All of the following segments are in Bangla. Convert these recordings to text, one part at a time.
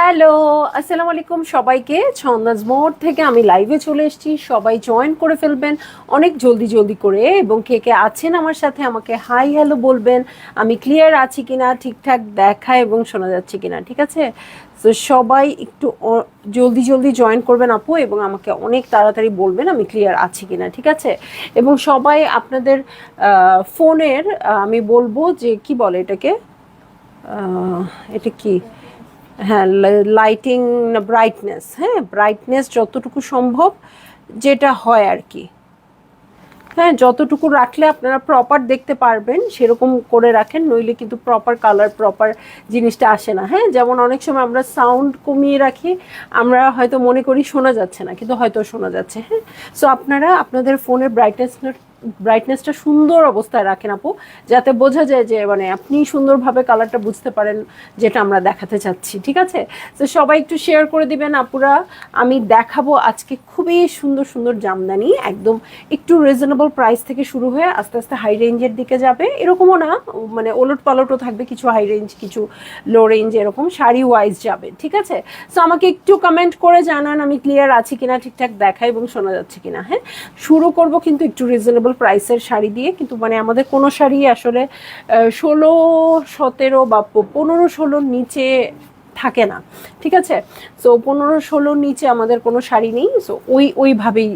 হ্যালো, আসসালামু আলাইকুম সবাইকে। ছন্দাজ মোড় থেকে আমি লাইভে চলে এসেছি। সবাই জয়েন করে ফেলবেন অনেক জলদি জলদি করে, এবং কে কে আছেন আমার সাথে আমাকে হাই হ্যালো বলবেন। আমি ক্লিয়ার আছি কিনা, ঠিকঠাক দেখা এবং শোনা যাচ্ছে কিনা, ঠিক আছে? তো সবাই একটু জলদি জলদি জয়েন করবেন আপু, এবং আমাকে অনেক তাড়াতাড়ি বলবেন আমি ক্লিয়ার আছি কিনা, ঠিক আছে? এবং সবাই আপনাদের ফোনের আমি বলবো যে কি বলে এটাকে, এটা কি, হ্যাঁ, লাইটিং না ব্রাইটনেস, হ্যাঁ ব্রাইটনেস যতটুকু সম্ভব যেটা হয় আর কি, হ্যাঁ যতটুকু রাখলে আপনারা প্রপার দেখতে পারবেন সেরকম করে রাখেন, নইলে কিন্তু প্রপার কালার প্রপার জিনিসটা আসে না। হ্যাঁ, যেমন অনেক সময় আমরা সাউন্ড কমিয়ে রাখি, আমরা হয়তো মনে করি শোনা যাচ্ছে না, কিন্তু হয়তো শোনা যাচ্ছে। হ্যাঁ, সো আপনারা আপনাদের ফোনের ব্রাইটনেসটা সুন্দর অবস্থায় রাখেন আপু, যাতে বোঝা যায় যে মানে আপনি সুন্দরভাবে কালারটা বুঝতে পারেন যেটা আমরা দেখাতে চাচ্ছি, ঠিক আছে? তো সবাই একটু শেয়ার করে দিবেন আপুরা। আমি দেখাবো আজকে খুবই সুন্দর সুন্দর জামদানি, একদম একটু রিজনেবল প্রাইস থেকে শুরু হয়ে আস্তে আস্তে হাই রেঞ্জের দিকে যাবে, এরকমও না, মানে ওলট পালটও থাকবে, কিছু হাই রেঞ্জ কিছু লো রেঞ্জ, এরকম শাড়ি ওয়াইজ যাবে, ঠিক আছে? সো আমাকে একটু কমেন্ট করে জানান আমি ক্লিয়ার আছি কিনা, ঠিকঠাক দেখা এবং শোনা যাচ্ছে কিনা। হ্যাঁ, শুরু করব কিন্তু একটু রিজনেবল প্রাইসের শাড়ি দিয়ে, কিন্তু মানে আমাদের কোনো শাড়ি আসলে 16-17 বা 15-16 নিচে থাকে না, ঠিক আছে? সো 15-16 নিচে আমাদের কোনো শাড়ি নেই। সো ওইভাবেই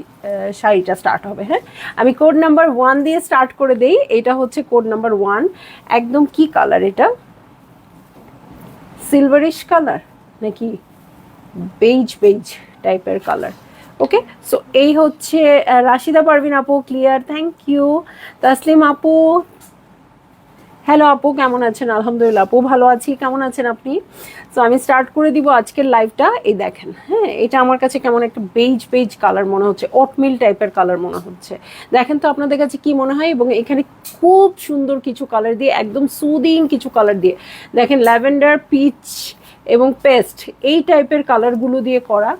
শাড়িটা স্টার্ট হবে। হ্যাঁ, আমি কোড নাম্বার 1 দিয়ে স্টার্ট করে দেই। এটা হচ্ছে কোড নাম্বার 1। একদম কি কালার এটা, সিলভারিশ কালার নাকি বেইজ বেইজ টাইপের কালার। ওকে, সো এই হচ্ছে রাশিদা পারভিন আপু ক্লিয়ার, থ্যাংক ইউ। তাসলিম আপু হ্যালো আপু, কেমন আছেন? আলহামদুলিল্লাহ আপু ভালো আছি, কেমন আছেন আপনি? সো আমি স্টার্ট করে দিব আজকের লাইভটা। এই দেখেন, হ্যাঁ এটা আমার কাছে কেমন একটা বেইজ বেইজ কালার মনে হচ্ছে, ওটমিল টাইপের কালার মনে হচ্ছে। দেখেন তো আপনাদের কাছে কি মনে হয়? এবং এখানে খুব সুন্দর কিছু কালার দিয়ে, একদম সুদিং কিছু কালার দিয়ে, দেখেন ল্যাভেন্ডার, পিচ এবং পেস্ট, এই টাইপের কালারগুলো দিয়ে করা।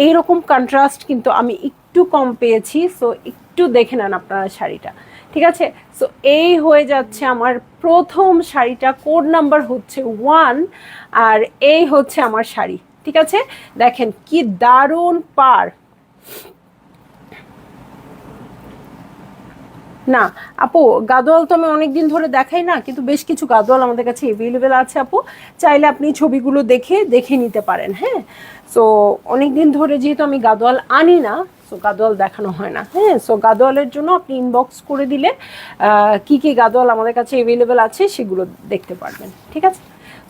এইরকম কন্ট্রাস্ট কিন্তু আমি একটু কম পেয়েছি। সো একটু দেখে নেন আপনারা শাড়িটা, ঠিক আছে? সো এই হয়ে যাচ্ছে আমার প্রথম শাড়িটা, কোড নাম্বার হচ্ছে 1, আর এই হচ্ছে আমার শাড়ি, ঠিক আছে? দেখেন কি দারুণ পার। না আপু, গাদোয়াল তো আমি অনেকদিন ধরে দেখাই না, কিন্তু বেশ কিছু গাদোয়াল আমাদের কাছে এভেলেবেল আছে আপু, চাইলে আপনি ছবিগুলো দেখে নিতে পারেন। হ্যাঁ, সো অনেকদিন ধরে যেহেতু আমি গাদোয়াল আনি না, সো গাদোয়াল দেখানো হয় না। হ্যাঁ, সো গাদোয়ালের জন্য আপনি ইনবক্স করে দিলে কি কি গাদোয়াল আমাদের কাছে এভেলেবেল আছে সেগুলো দেখতে পারবেন, ঠিক আছে?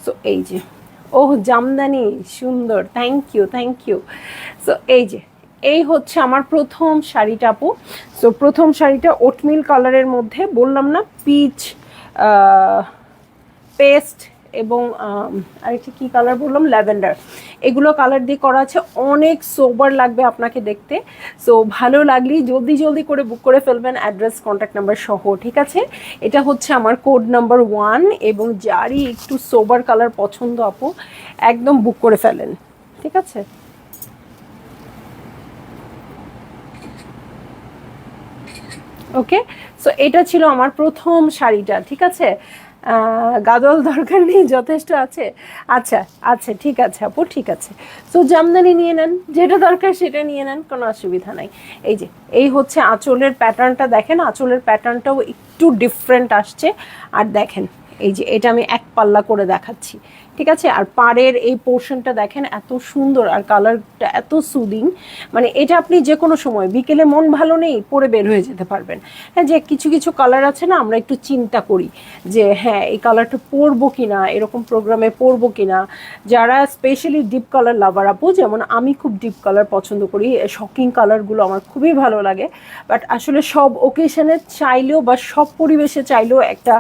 সো এই যে, ওহ জামদানি সুন্দর, thank you thank you. So এই হচ্ছে আমার প্রথম শাড়িটা আপু। সো প্রথম শাড়িটা ওটমিল কালারের মধ্যে, বললাম না পিচ, পেস্ট এবং আরেকটা কী কালার বললাম, ল্যাভেন্ডার, এগুলো কালার দিয়ে করা আছে। অনেক সোবার লাগবে আপনাকে দেখতে। সো ভালো লাগলেই জলদি জলদি করে বুক করে ফেলবেন, অ্যাড্রেস কন্ট্যাক্ট নাম্বার সহ, ঠিক আছে? এটা হচ্ছে আমার কোড নাম্বার 1, এবং যারই একটু সোবার কালার পছন্দ আপু একদম বুক করে ফেলেন, ঠিক আছে? ওকে, সো এটা ছিল আমার প্রথম শাড়িটা, ঠিক আছে? গাদল দরকার নেই, যথেষ্ট আছে। আচ্ছা আচ্ছা, ঠিক আছে আপু, ঠিক আছে। সো জামদানি নিয়ে নেন, যেটা দরকার সেটা নিয়ে নেন, কোনো অসুবিধা নাই। এই হচ্ছে আঁচলের প্যাটার্নটা, দেখেন আঁচলের প্যাটার্নটাও একটু ডিফারেন্ট আসছে। আর দেখেন এটা আমি এক পাল্লা করে দেখাচ্ছি, ঠিক আছে? আর পাড়ের এই পোর্শনটা দেখেন এত সুন্দর, আর কালারটা এত সুদিং, মানে এটা আপনি যে কোনো সময় বিকেলে মন ভালো নেই পরে বের হয়ে যেতে পারবেন। হ্যাঁ, যে কিছু কিছু কালার আছে না, আমরা একটু চিন্তা করি যে হ্যাঁ এই কালারটা পরবো কিনা, এরকম প্রোগ্রামে পরবো কিনা। যারা স্পেশালি ডিপ কালার লাভার আপু, যেমন আমি খুব ডিপ কালার পছন্দ করি, শকিং কালারগুলো আমার খুবই ভালো লাগে, বাট আসলে সব ওকেশনে চাইলেও বা সব পরিবেশে চাইলেও একটা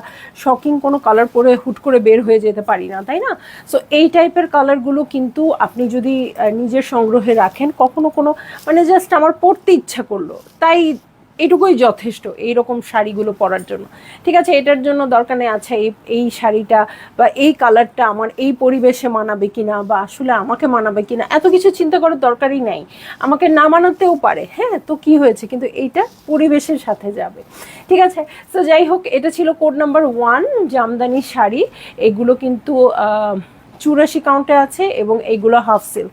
শকিং কোনো কালার পরে হুট করে বের হয়ে যেতে পারি না, তাই না? সো এই টাইপের কালারগুলো কিন্তু আপনি যদি নিজের সংগ্রহে রাখেন, কখনো কোনো মানে জাস্ট আমার পরতে ইচ্ছা করলো তাই, এটুকুই যথেষ্ট এইরকম শাড়িগুলো পরার জন্য, ঠিক আছে? এটার জন্য দরকার নেই আচ্ছা এই শাড়িটা বা এই কালারটা আমার এই পরিবেশে মানাবে কিনা, বা আসলে আমাকে মানাবে কিনা, এত কিছু চিন্তা করার দরকারই নাই। আমাকে না মানাতেও পারে, হ্যাঁ, তো কি হয়েছে, কিন্তু এইটা পরিবেশের সাথে যাবে, ঠিক আছে? তো যাই হোক, এটা ছিল কোড নাম্বার 1 জামদানি শাড়ি। এগুলো কিন্তু 84 কাউন্টে আছে এবং এইগুলো হাফ সিল্ক।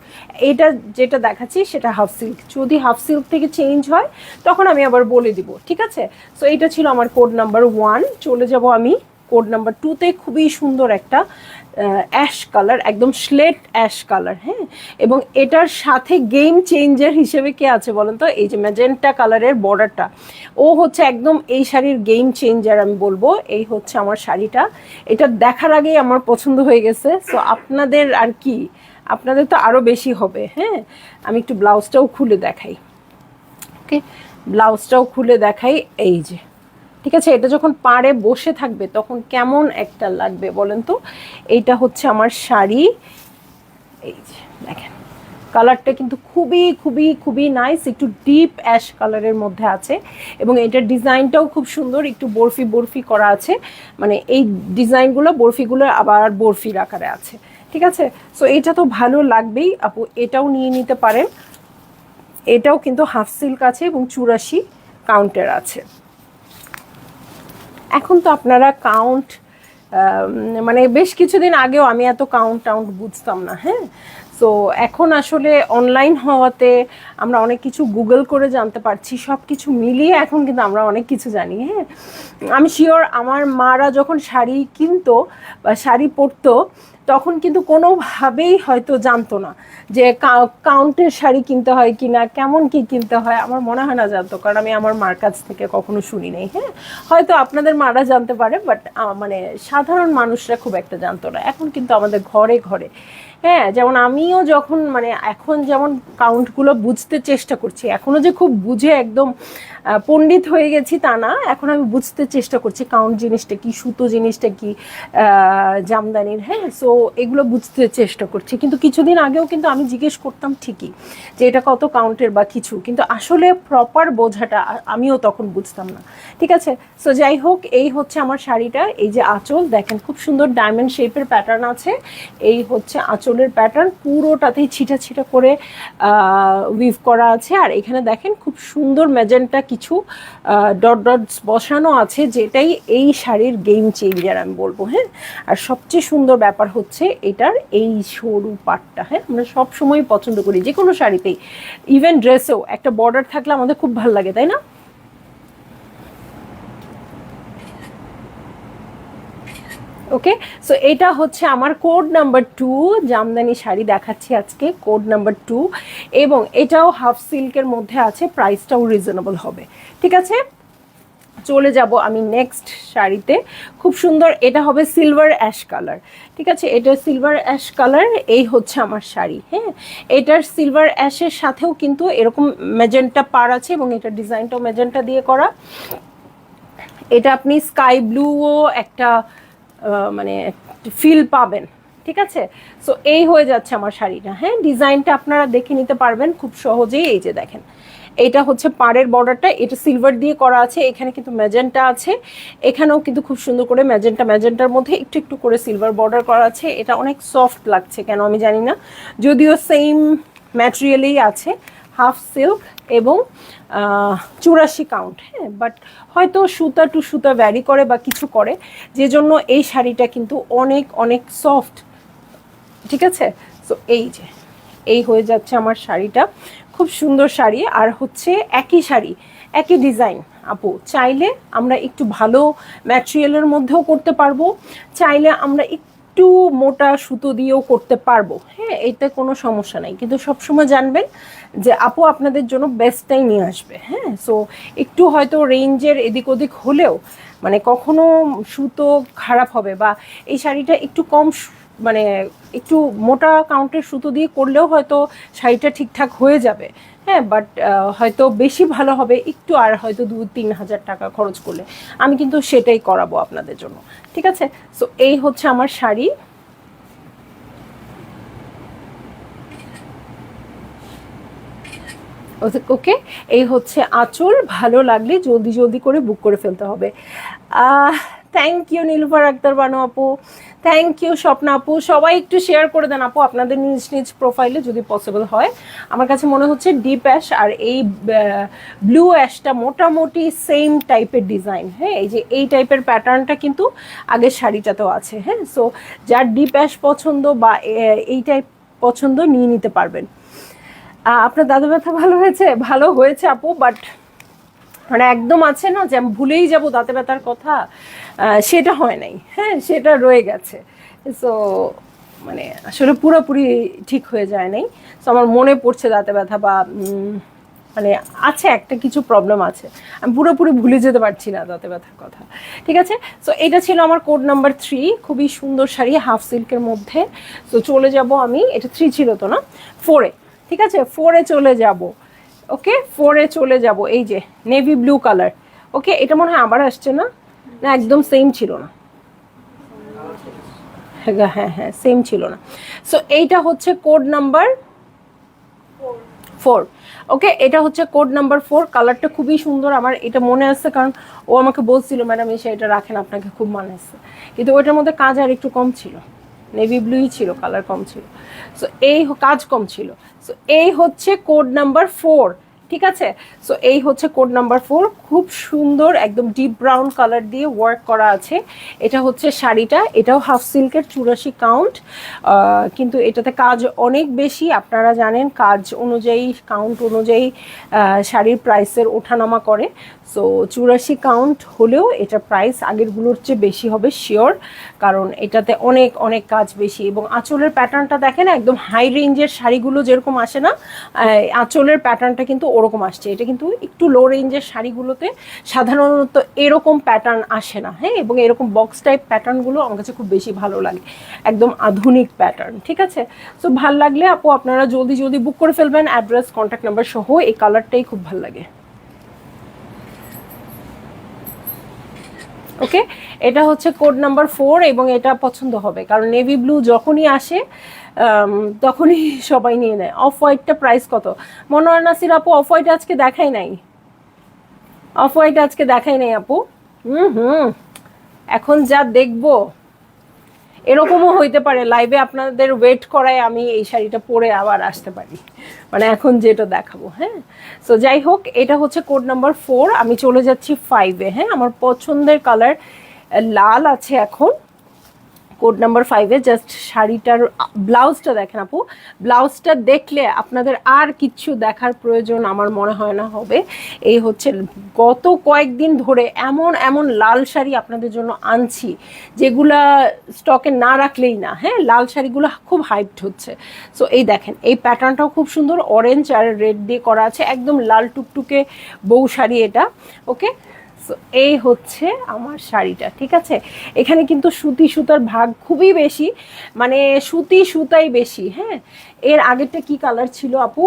এইটা যেটা দেখাচ্ছি সেটা হাফ সিল্ক, যদি হাফ সিল্ক থেকে চেঞ্জ হয় তখন আমি আবার বলে দিব, ঠিক আছে। সো এইটা ছিল আমার কোড নাম্বার 1। চলে যাব আমি কোড নাম্বার 2তে। খুবই সুন্দর একটা অ্যাশ কালার, একদম স্লেট অ্যাশ কালার, হ্যাঁ। এবং এটার সাথে গেম চেঞ্জার হিসেবে কে আছে বলেন তো? এই যে ম্যাজেন্টা কালারের বর্ডারটা, ও হচ্ছে একদম এই শাড়ির গেম চেঞ্জার আমি বলবো। এই হচ্ছে আমার শাড়িটা, এটা দেখার আগেই আমার পছন্দ হয়ে গেছে। সো আপনাদের আর কি, আপনাদের তো আরও বেশি হবে, হ্যাঁ। আমি একটু ব্লাউজটাও খুলে দেখাই, ওকে, ব্লাউজটাও খুলে দেখাই। এই যে, ঠিক আছে, এটা যখন পাড়ে বসে থাকবে তখন কেমন একটা লাগবে বলেন তো। এইটা হচ্ছে আমার শাড়ি, এই যে দেখেন কালারটা কিন্তু খুবই খুবই খুবই নাইস, একটু ডিপ অ্যাশ কালারের মধ্যে আছে এবং এটার ডিজাইনটাও খুব সুন্দর, একটু বরফি বরফি করা আছে, মানে এই ডিজাইনগুলো বরফিগুলো আবার বরফির আকারে আছে, ঠিক আছে। সো এটা তো ভালো লাগবেই আপু, এটাও নিয়ে নিতে পারেন। এটাও কিন্তু হাফ সিল্ক আছে এবং 84 কাউন্টের আছে। এখন তো আপনারা কাউন্ট, মানে বেশ কিছুদিন আগেও আমি এত কাউন্ট বুঝতাম না, হ্যাঁ। সো এখন আসলে অনলাইন হওয়াতে আমরা অনেক কিছু গুগল করে জানতে পারছি, সব কিছু মিলিয়ে এখন কিন্তু আমরা অনেক কিছু জানি, হ্যাঁ। আমি শিওর আমার মারা যখন শাড়ি কিনতো বা শাড়ি পরতো তখন কিন্তু কোনোভাবেই হয়তো জানতো না যে কাউন্টের শাড়ি কিনতে হয় কি না, কেমন কি কিনতে হয়, আমার মনে হয় না জানতো, কারণ আমি আমার মার কাছ থেকে কখনো শুনি নাই, হ্যাঁ। হয়তো আপনাদের মারা জানতে পারে, বাট মানে সাধারণ মানুষরা খুব একটা জানতো না। এখন কিন্তু আমাদের ঘরে ঘরে, হ্যাঁ। যেমন আমিও যখন মানে এখন যেমন কাউন্টগুলো বুঝতে চেষ্টা করছি, এখনও যে খুব বুঝে একদম পণ্ডিত হয়ে গেছি তা না, এখন আমি বুঝতে চেষ্টা করছি কাউন্ট জিনিসটা কি, সুতো জিনিসটা কি, জামদানির, হ্যাঁ। সো এগুলো বুঝতে চেষ্টা করছি, কিন্তু কিছুদিন আগেও কিন্তু আমি জিজ্ঞেস করতাম ঠিকই যে এটা কত কাউন্টের বা কিছু, কিন্তু আসলে প্রপার বোঝাটা আমিও তখন বুঝতাম না, ঠিক আছে। সো যাই হোক, এই হচ্ছে আমার শাড়িটা। এই যে আঁচল দেখেন, খুব সুন্দর ডায়মন্ড শেপের প্যাটার্ন আছে। এই হচ্ছে আঁচলের প্যাটার্ন, পুরোটাতেই ছিটা ছিটা করে উইভ করা আছে। আর এখানে দেখেন খুব সুন্দর ম্যাজেন্টা কিছু ডট ডটস বসানো আছে, যেটাই এই শাড়ির গেম চেঞ্জার আমি বলবো, হ্যাঁ। আর সবচেয়ে সুন্দর ব্যাপার হচ্ছে এটার এই সরু পাটটা, হ্যাঁ। আমরা সব সময় পছন্দ করি যে কোনো শাড়িতেই, ইভেন ড্রেসেও একটা বর্ডার থাকলে আমাদের খুব ভালো লাগে, তাই না? ওকে, সো এটা হচ্ছে আমার কোড নাম্বার 2 জামদানি শাড়ি দেখাচ্ছি আজকে, কোড নাম্বার 2, এবং এটাও হাফ সিল্কের মধ্যে আছে, প্রাইসটাও রিজনেবল হবে, ঠিক আছে। চলে যাব আমি নেক্সট শাড়িতে। খুব সুন্দর, এটা হবে সিলভার অ্যাশ কালার, ঠিক আছে। এটা সিলভার অ্যাশ কালার, এই হচ্ছে আমার শাড়ি, হ্যাঁ। এটার সিলভার অ্যাশের সাথেও কিন্তু এরকম ম্যাজেন্টা পার আছে এবং এটার ডিজাইনটাও ম্যাজেন্টা দিয়ে করা। এটা আপনি স্কাই ব্লুও একটা মানে ফিল পাবেন, ঠিক আছে। সো এই হয়ে যাচ্ছে আমার শাড়িটা, হ্যাঁ। ডিজাইনটা আপনারা দেখে নিতে পারবেন খুব সহজেই। এই যে দেখেন, এটা হচ্ছে পাড়ের বর্ডারটা, এটা সিলভার দিয়ে করা আছে, এখানে কিন্তু ম্যাজেন্টা আছে, এখানেও কিন্তু খুব সুন্দর করে ম্যাজেন্টার মধ্যে একটু একটু করে সিলভার বর্ডার করা আছে। এটা অনেক সফট লাগছে কেন আমি জানি না, যদিও সেম ম্যাটেরিয়ালেই আছে, হাফ সিল্ক এবং 84 কাউন্ট, হ্যাঁ। বাট হয়তো সুতা টু সুতা ভ্যারি করে বা কিছু করে, যে জন্য এই শাড়িটা কিন্তু অনেক অনেক সফট, ঠিক আছে। সো এই যে এই হয়ে যাচ্ছে আমার শাড়িটা, খুব সুন্দর শাড়ি। আর হচ্ছে একই শাড়ি একই ডিজাইন আপু, চাইলে আমরা একটু ভালো ম্যাটেরিয়ালের মধ্যেও করতে পারবো, চাইলে আমরা একটু মোটা সুতো দিয়েও করতে পারবো, হ্যাঁ। এতে কোনো সমস্যা নাই, কিন্তু সবসময় জানবেন যে আপু আপনাদের জন্য বেস্টটাই নিয়ে আসবে, হ্যাঁ। সো একটু হয়তো রেঞ্জের এদিক ওদিক হলেও, মানে কখনো সুতো খারাপ হবে বা এই শাড়িটা একটু কম মানে একটু মোটা কাউন্টের সুতো দিয়ে করলেও হয়তো শাড়িটা ঠিকঠাক হয়ে যাবে, হ্যাঁ। বাট হয়তো বেশি ভালো হবে একটু, আর হয়তো 2-3 হাজার টাকা খরচ করলে, আমি কিন্তু সেটাই করাবো আপনাদের জন্য, ঠিক আছে। সো এই হচ্ছে আমার শাড়ি। ওকে, এই হচ্ছে আঁচল। ভালো লাগলে জলদি জলদি করে বুক করে ফেলতে হবে। থ্যাংক ইউ নীলুফার আক্তার বানু আপু, থ্যাংক ইউ স্বপ্না আপু। সবাই একটু শেয়ার করে দেন আপু আপনাদের নিজ নিজ প্রোফাইলে যদি পসিবল হয়। আমার কাছে মনে হচ্ছে ডিপ অ্যাশ আর এই ব্লু অ্যাশটা মোটামুটি সেম টাইপের ডিজাইন। হ্যাঁ, এই যে এই টাইপের প্যাটার্নটা কিন্তু আগের শাড়িটাতেও আছে। হ্যাঁ, সো যার ডিপ অ্যাশ পছন্দ বা এই টাইপ পছন্দ নিয়ে নিতে পারবেন। আপনার দাদা ব্যথা ভালো হয়েছে? ভালো হয়েছে আপু, বাট মানে একদম আছে না যে আমি ভুলেই যাবো দাঁতে ব্যথার কথা, সেটা হয় নাই। হ্যাঁ, সেটা রয়ে গেছে। সো মানে আসলে পুরোপুরি ঠিক হয়ে যায় নাই। সো আমার মনে পড়ছে দাঁতে ব্যথা বা মানে আছে একটা কিছু প্রবলেম আছে, আমি পুরোপুরি ভুলে যেতে পারছি না দাঁতে ব্যথার কথা। ঠিক আছে, সো এটা ছিল আমার কোড নাম্বার 3, খুবই সুন্দর শাড়ি হাফ সিল্কের মধ্যে। সো চলে যাব আমি, এটা 3 ছিল তো না, 4-এ। ঠিক আছে, 4-এ চলে যাব। ওকে, 4-এ চলে যাব। এই যে নেভি ব্লু কালার। ওকে, এটা মনে হয় আবার আসছে না, না একদম সেম ছিল না। হ্যাঁ হ্যাঁ, সেম ছিল না। সো এইটা হচ্ছে কোড নাম্বার 4। ওকে, এটা হচ্ছে কোড নাম্বার 4। কালারটা খুবই সুন্দর, আমার এটা মনে আছে কারণ ও আমাকে বলছিল ম্যাডাম এসে এটা রাখেন, আপনাকে খুব মানাচ্ছে। কিন্তু ওইটার মধ্যে কাজ আর একটু কম ছিল, নেভি ব্লুই ছিল, কালার কম ছিল। সো এই কাজ কম ছিল। সো এই হচ্ছে কোড নাম্বার 4। ঠিক আছে, সো এই হচ্ছে কোড নাম্বার 4। খুব সুন্দর একদম ডিপ ব্রাউন কালার দিয়ে ওয়ার্ক করা আছে। এটা হচ্ছে শাড়িটা, এটাও হাফ সিল্কের 84 কাউন্ট, কিন্তু এটাতে কাজ অনেক বেশি। আপনারা জানেন কাজ অনুযায়ী, কাউন্ট অনুযায়ী শাড়ির প্রাইসের ওঠানামা করে। সো 84 কাউন্ট হলেও এটা প্রাইস আগেরগুলোর চেয়ে বেশি হবে শিওর, কারণ এটাতে অনেক অনেক কাজ বেশি। এবং আঁচলের প্যাটার্নটা দেখেন, একদম হাই রেঞ্জের শাড়িগুলো যেরকম আসে না, আঁচলের প্যাটার্নটা কিন্তু ওরকম আসছে। এটা কিন্তু একটু লো রেঞ্জের শাড়িগুলোতে সাধারণত এরকম প্যাটার্ন আসে না। হ্যাঁ, এবং এরকম বক্স টাইপ প্যাটার্নগুলো আমার কাছে খুব বেশি ভালো লাগে, একদম আধুনিক প্যাটার্ন। ঠিক আছে, সো ভাল লাগলে আপু আপনারা জলদি জলদি বুক করে ফেলবেন, অ্যাড্রেস কন্ট্যাক্ট নাম্বার সহ। এই কালারটাই খুব ভালো লাগে। ওকে, এটা হচ্ছে কোড নাম্বার 4 এবং এটা পছন্দ হবে কারণ নেভি ব্লু যখনই আসে তখনই সবাই নিয়ে নেয়। অফ হোয়াইটটা প্রাইস কত? মনোয়ার নাসির আপু, অফ হোয়াইট আজকে দেখাই নাই, অফ হোয়াইট আজকে দেখাই নাই আপু। এখন যা দেখবো, এরকমও হইতে পারে লাইভে আপনাদের ওয়েট করায় আমি এই শাড়িটা পরে আবার আসতে পারি, মানে এখন যেটা দেখাবো। হ্যাঁ, সো যাই হোক, এটা হচ্ছে কোড নাম্বার 4। আমি চলে যাচ্ছি 5-এ। হ্যাঁ, আমার পছন্দের কালার লাল আছে এখন কোড নাম্বার 5-এ। জাস্ট শাড়িটার ব্লাউজটা দেখেন আপু, ব্লাউজটা দেখলে আপনাদের আর কিচ্ছু দেখার প্রয়োজন আমার মনে হয় না হবে। এই হচ্ছে গত কয়েকদিন ধরে এমন এমন লাল শাড়ি আপনাদের জন্য আনছি যেগুলা স্টকে না রাখলেই না। হ্যাঁ, লাল শাড়িগুলো খুব হাইপড হচ্ছে। সো এই দেখেন, এই প্যাটার্নটাও খুব সুন্দর, অরেঞ্জ আর রেড দিয়ে করা আছে, একদম লাল টুকটুকে বউ শাড়ি এটা। ওকে, সো এই হচ্ছে আমার শাড়িটা। ঠিক আছে, এখানে কিন্তু সুতি সুতার ভাগ খুবই বেশি, মানে সুতি সুতাই বেশি। হ্যাঁ, এর আগেরটা কি কালার ছিল আপু?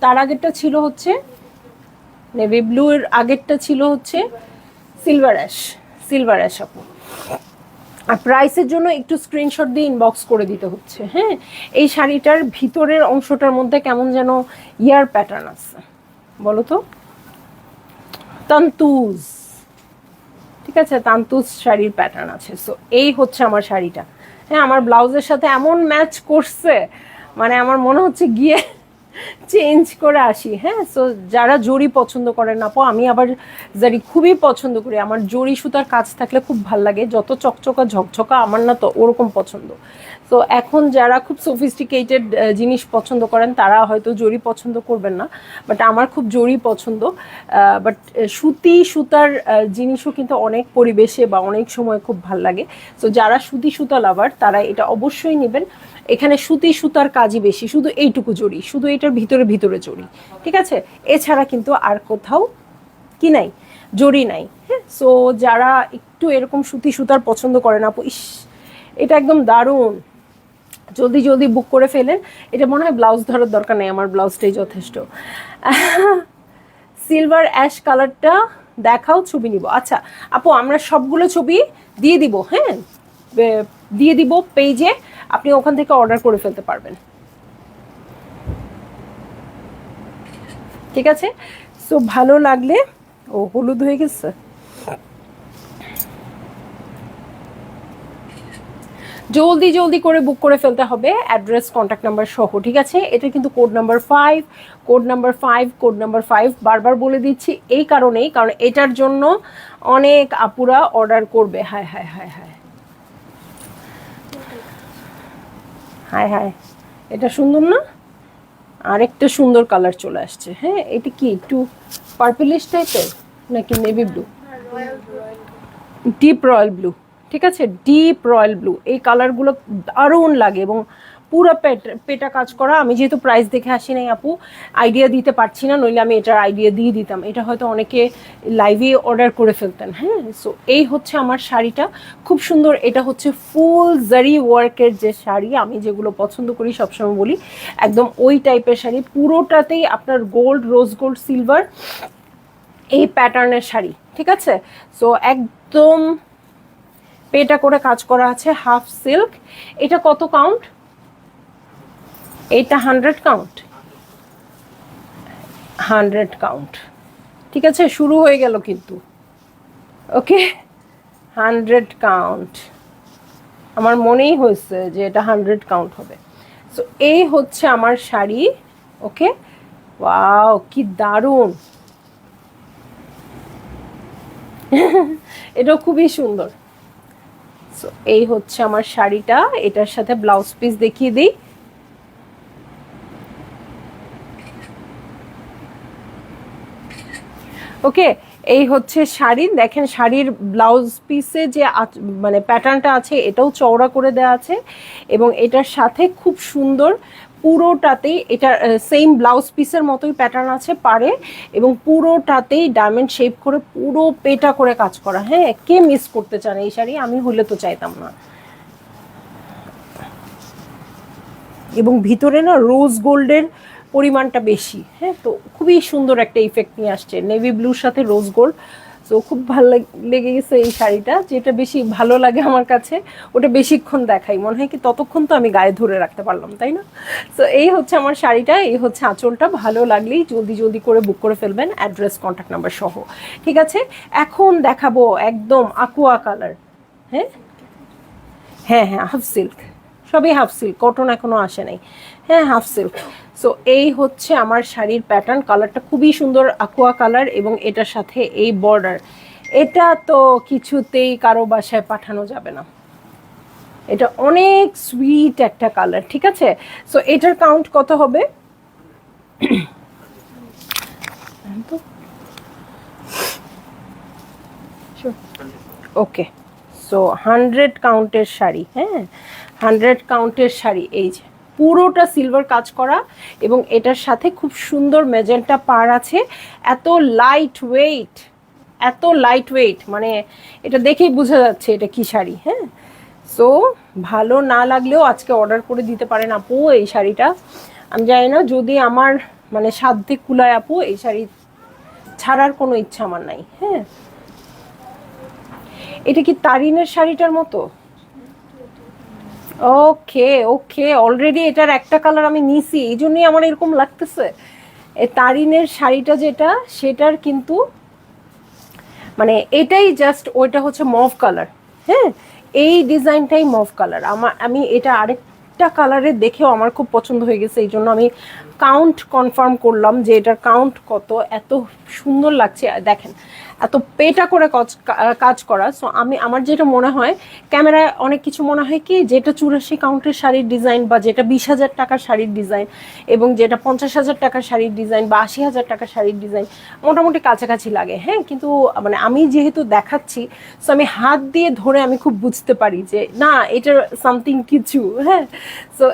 তার আগেরটা ছিল হচ্ছে নেভি ব্লু, এর আগেরটা ছিল হচ্ছে সিলভার অ্যাশ। সিলভার অ্যাশ আপু, আর প্রাইসের জন্য একটু স্ক্রিনশট দিয়ে ইনবক্স করে দিতে হচ্ছে। হ্যাঁ, এই শাড়িটার ভিতরের অংশটার মধ্যে কেমন যেন ইয়ার প্যাটার্ন আছে, বলো তো, তান্তুজ। ঠিক আছে, তান্তুজ শাড়ির প্যাটার্ন আছে। সো এই হচ্ছে আমার শাড়িটা। হ্যাঁ, আমার ব্লাউজের সাথে এমন ম্যাচ করছে, মানে আমার মনে হচ্ছে গিয়ে চেঞ্জ করে আসি। হ্যাঁ, সো যারা জরি পছন্দ করেন আপু, আমি আবার জারি খুবই পছন্দ করি। আমার জরি সুতার কাজ থাকলে খুব ভাল লাগে, যত চকচকা ঝকঝকা আমার না তো ওরকম পছন্দ। তো এখন যারা খুব সফিস্টিকেটেড জিনিস পছন্দ করেন তারা হয়তো জরি পছন্দ করবেন না, বাট আমার খুব জরি পছন্দ। বাট সুতি সুতার জিনিসও কিন্তু অনেক পরিবেশে বা অনেক সময় খুব ভাল লাগে। তো যারা সুতি সুতা লাভার তারা এটা অবশ্যই নেবেন। এখানে সুতি সুতার কাজই বেশি, শুধু এইটুকু জড়ি, শুধু এটার ভিতরে ভিতরে জড়ি। ঠিক আছে, এছাড়া কিন্তু আর কোথাও কি নাই, জড়ি নাই। হ্যাঁ, সো যারা একটু এরকম সুতি সুতার পছন্দ করেন আপু, ইস এটা একদম দারুণ, জলদি জলদি বুক করে ফেলেন। এটা মনে হয় ব্লাউজ ধরার দরকার নেই, আমার ব্লাউজটাই যথেষ্ট। সিলভার অ্যাশ কালারটা দেখাও, ছবি নিব। আচ্ছা আপু, আমরা সবগুলো ছবি দিয়ে দিব। হ্যাঁ, দিয়ে দিব পেজে, আপনি ওখান থেকে অর্ডার করে ফেলতে পারবেন। ঠিক আছে, সো ভালো লাগলে, ও হলুদ হয়ে গেছে, জলদি জলদি করে বুক করে ফেলতে হবে, অ্যাড্রেস কন্ট্যাক্ট নাম্বার সহ, ঠিক আছে? এটা কিন্তু code number 5, code number 5, code number 5 বারবার বলে দিচ্ছি এই কারণেই, কারণ এটার জন্য অনেক আপুরা অর্ডার করবে। হায় হায় হায় হায় হায় হায়, এটা সুন্দর না? আরেকটা সুন্দর কালার চলে আসছে। হ্যাঁ, এটা কি একটু পার্পলিশ টাইপের নাকি navy blue? Deep royal blue, ঠিক আছে, ডিপ রয়্যাল ব্লু। এই কালারগুলো দারুণ লাগে এবং পুরো পেটা কাজ করা। আমি যেহেতু প্রাইস দেখে আসি নাই আপু, আইডিয়া দিতে পারছি না, নইলে আমি এটার আইডিয়া দিয়ে দিতাম। এটা হয়তো অনেকে লাইভে অর্ডার করে ফেলতেন। হ্যাঁ, সো এই হচ্ছে আমার শাড়িটা, খুব সুন্দর। এটা হচ্ছে ফুল জারি ওয়ার্কের যে শাড়ি আমি যেগুলো পছন্দ করি সবসময় বলি, একদম ওই টাইপের শাড়ি। পুরোটাতেই আপনার গোল্ড, রোজ গোল্ড, সিলভার এই প্যাটার্নের শাড়ি, ঠিক আছে? সো একদম পেটা করে কাজ করা আছে, হাফ সিল্ক। এটা কত কাউন্ট? এটা 100 কাউন্ট, 100 কাউন্ট, ঠিক আছে? শুরু হয়ে গেল কিন্তু। ওকে, 100 কাউন্ট। আমার মনেই হয়েছে যে এটা 100 কাউন্ট হবে। সো এই হচ্ছে আমার শাড়ি। ওকে, ওয়াও কি দারুণ, এটাও খুবই সুন্দর। সো এই হচ্ছে আমার শাড়িটা, এটার সাথে ব্লাউজ পিস দেখিয়ে দিই। ওকে, এই হচ্ছে শাড়ি। দেখেন শাড়ির ব্লাউজ পিসে যে মানে প্যাটার্নটা আছে এটাও চওড়া করে দেওয়া আছে, এবং এটার সাথে খুব সুন্দর পুরোটাতেই এটা সেম ব্লাউজ পিসের মতোই প্যাটার্ন আছে পারে, এবং পুরোটাতেই ডায়মন্ড শেপ করে পুরো পেটা করে কাজ করা। হ্যাঁ, কে মিস করতে চান এই শাড়ি? আমি হলে তো চাইতাম না। এবং ভিতরে না রোজ গোল্ডের পরিমাণটা বেশি। হ্যাঁ, তো খুবই সুন্দর একটা ইফেক্ট নিয়ে আসছে নেভি ব্লুর সাথে রোজ গোল্ড। তো খুব ভালো লেগে গেছে এই শাড়িটা। যেটা বেশি ভালো লাগে আমার কাছে ওটা বেশিক্ষণ দেখাই, মনে হয় কি ততক্ষণ তো আমি গায়ে ধরে রাখতে পারলাম, তাই না? তো এই হচ্ছে আমার শাড়িটা, এই হচ্ছে আঁচলটা। ভালো লাগলেই জলদি জলদি করে বুক করে ফেলবেন, অ্যাড্রেস কন্ট্যাক্ট নাম্বার সহ, ঠিক আছে? এখন দেখাবো একদম aqua কালার। হ্যাঁ হ্যাঁ হ্যাঁ, হাফ সিল্ক, সবই হাফ সিল্ক, কটন এখনো আসে নাই। হ্যাঁ, হাফ সিল্ক। সো এই হচ্ছে আমার শাড়ির প্যাটার্ন, কালারটা খুবই সুন্দর aqua কালার, এবং এটার সাথে এই বর্ডার। এটা তো কিছুতেই কারো বাসায় পাঠানো যাবে না, এটা অনেক সুইট একটা কালার, ঠিক আছে? সো এটার কাউন্ট কত হবে? ওকে, সো 100 কাউন্টের শাড়ি। হ্যাঁ, 100 কাউন্টের শাড়ি, এই যে পুরোটা সিলভার কাজ করা, এবং এটার সাথে খুব সুন্দর মেজেন্টা পার আছে। এত লাইট ওয়েট, এত লাইট ওয়েট, মানে এটা দেখেই বোঝা যাচ্ছে এটা কি শাড়ি। হ্যাঁ, সো ভালো না লাগলেও আজকে অর্ডার করে দিতে পারেন আপু এই শাড়িটা। আমি জানি না যদি আমার মানে সাধ্যে কুলায় আপু, এই শাড়ি ছাড়ার কোনো ইচ্ছা আমার নাই। হ্যাঁ, এটা কি তারিনের শাড়িটার মতো? ওকে ওকে, অলরেডি এটার একটা কালার আমি নিছি, এই জন্যই আমার এরকম লাগতেছে। এই তারিনের শাড়িটা যেটা, সেটার কিন্তু মানে এটাই জাস্ট, ওইটা হচ্ছে মভ কালার। হ্যাঁ, এই ডিজাইনটাই মভ কালার। আমি এটা আরেকটা কালারে দেখেও আমার খুব পছন্দ হয়ে গেছে, এই জন্য আমি কাউন্ট কনফার্ম করলাম যে এটার কাউন্ট কত। এত সুন্দর লাগছে দেখেন, এত পেটা করে কাজ করা। সো আমার যেটা মনে হয়, ক্যামেরায় অনেক কিছু মনে হয় কি, যেটা 84 কাউন্টের শাড়ির ডিজাইন, বা যেটা 20,000 টাকার শাড়ির ডিজাইন, এবং যেটা 50,000 টাকার শাড়ির ডিজাইন, বা 80,000 টাকার শাড়ির ডিজাইন মোটামুটি কাছাকাছি লাগে। হ্যাঁ, কিন্তু মানে আমি যেহেতু দেখাচ্ছি, সো আমি হাত দিয়ে ধরে আমি খুব বুঝতে পারি যে না, এটার সামথিং কিছু। হ্যাঁ, সো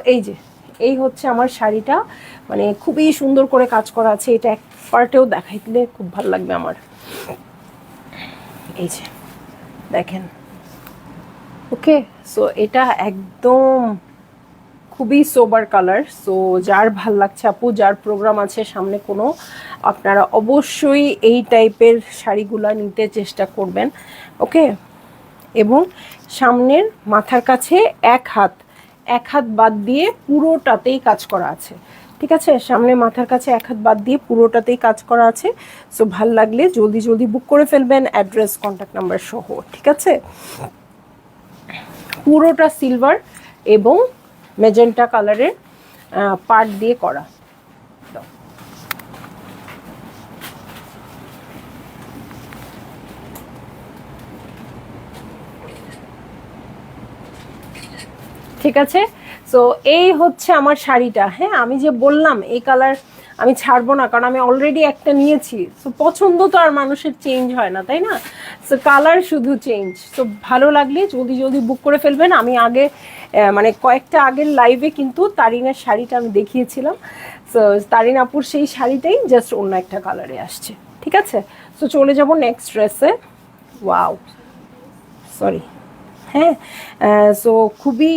এই হচ্ছে আমার শাড়িটা, মানে খুবই সুন্দর করে কাজ করা আছে। এটা এক পার্টেও দেখাই দিলে খুব ভালো লাগবে আমার। এই যে দেখেন। ওকে, সো এটা একদম খুবই সোবার কালার। সো যার ভাল লাগছে আপু, যার প্রোগ্রাম আছে সামনে কোনো, আপনারা অবশ্যই এই টাইপের শাড়িগুলো নিতে চেষ্টা করবেন। ওকে, এবং সামনের মাথার কাছে এক হাত বাদ দিয়ে পুরোটাতেই কাজ করা আছে, ঠিক আছে? সামনে মাথার কাছে এক হাত বাদ দিয়ে পুরোটাতেই কাজ করা আছে। সো ভাল লাগলে জলদি জলদি বুক করে ফেলবেন, অ্যাড্রেস কন্ট্যাক্ট নাম্বার সহ, ঠিক আছে? পুরোটা সিলভার এবং মেজেন্টা কালারের পার্ট দিয়ে করা। ঠিক আছে, সো এই হচ্ছে আমার শাড়িটা। হ্যাঁ, আমি যে বললাম এই কালার আমি ছাড়বো না, কারণ আমি অলরেডি একটা নিয়েছি। সো পছন্দ তো আর মানুষের চেঞ্জ হয় না, তাই না? সো কালার শুধু চেঞ্জ। সো ভালো লাগলে জলদি জলদি বুক করে ফেলবেন। আমি আগে মানে কয়েকটা আগের লাইভে কিন্তু তারিনের শাড়িটা আমি দেখিয়েছিলাম। সো তারিন আপুর সেই শাড়িটাই জাস্ট অন্য একটা কালারে আসছে। ঠিক আছে, সো চলে যাব নেক্সট ড্রেসে। Wow, sorry. হ্যাঁ, সো খুবই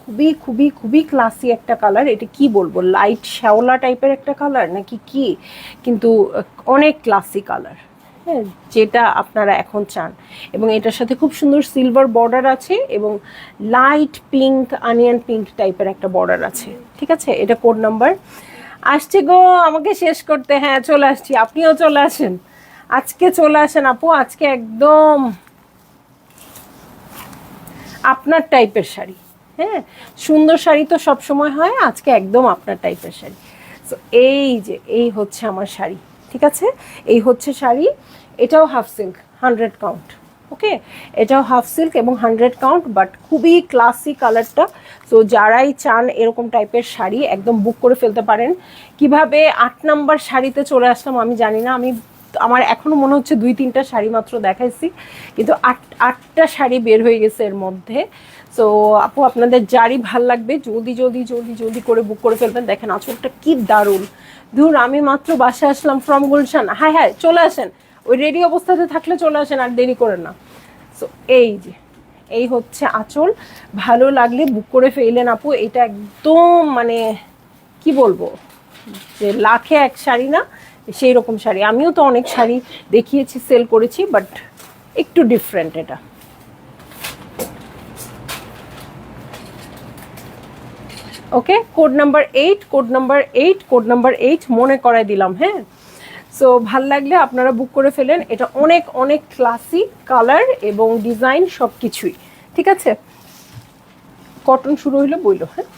খুবই খুবই খুবই ক্লাসি একটা কালার। এটা কি বলবো, লাইট শ্যাওলা টাইপের একটা কালার নাকি কি, কিন্তু অনেক ক্লাসি কালার। হ্যাঁ, যেটা আপনারা এখন চান। এবং এটার সাথে খুব সুন্দর সিলভার বর্ডার আছে এবং লাইট পিঙ্ক, অনিয়ন পিঙ্ক টাইপের একটা বর্ডার আছে। ঠিক আছে, এটা কোড নাম্বার। আসছে গো আমাকে শেষ করতে। হ্যাঁ, চলে আসছি, আপনিও চলে আসেন, আজকে চলে আসেন আপু। আজকে একদম আপনার টাইপের শাড়ি। হ্যাঁ, সুন্দর শাড়ি তো সব সময় হয়, আজকে একদম আপনার টাইপের শাড়ি। সো এই যে এই হচ্ছে আমার শাড়ি। ঠিক আছে, এই হচ্ছে শাড়ি। এটাও হাফ সিল্ক 100 কাউন্ট। ওকে, এটাও হাফ সিল্ক এবং 100 কাউন্ট, বাট খুবই ক্লাসি কালারটা। সো যারাই চান এরকম টাইপের শাড়ি একদম বুক করে ফেলতে পারেন। কিভাবে 8 নাম্বার শাড়িতে চলে আসলাম আমি জানি না। আমার এখনও মনে হচ্ছে 2-3টা শাড়ি মাত্র দেখাইছি, কিন্তু 8টা শাড়ি বের হয়ে গেছে এর মধ্যে। সো আপু আপনাদের যারই ভাল লাগবে জলদি জলদি জলদি জলদি করে বুক করে ফেলবেন। দেখেন আঁচলটা কি দারুণ। ধুর, আমি মাত্র বাসায় আসলাম ফ্রম গুলশান। হ্যাঁ হ্যাঁ, চলে আসেন, ওই রেডি অবস্থাতে থাকলে চলে আসেন, আর দেরি করেন না। সো এই যে এই হচ্ছে আঁচল। ভালো লাগলে বুক করে ফেললেন আপু। এটা একদম মানে কি বলবো, যে লাখে এক শাড়ি না, সেই রকম শাড়ি। আমিও তো অনেক শাড়ি দেখিয়েছি, সেল করেছি, বাট একটু ডিফারেন্ট এটা। Okay, code number 8, code number 8, code number 8 মনে করাই দিলাম। হ্যাঁ, সো ভাল লাগলে আপনারা বুক করে ফেলেন। এটা অনেক অনেক ক্লাসি কালার এবং ডিজাইন সব কিছুই। ঠিক আছে, কটন শুরু হইলো বইলো। হ্যাঁ,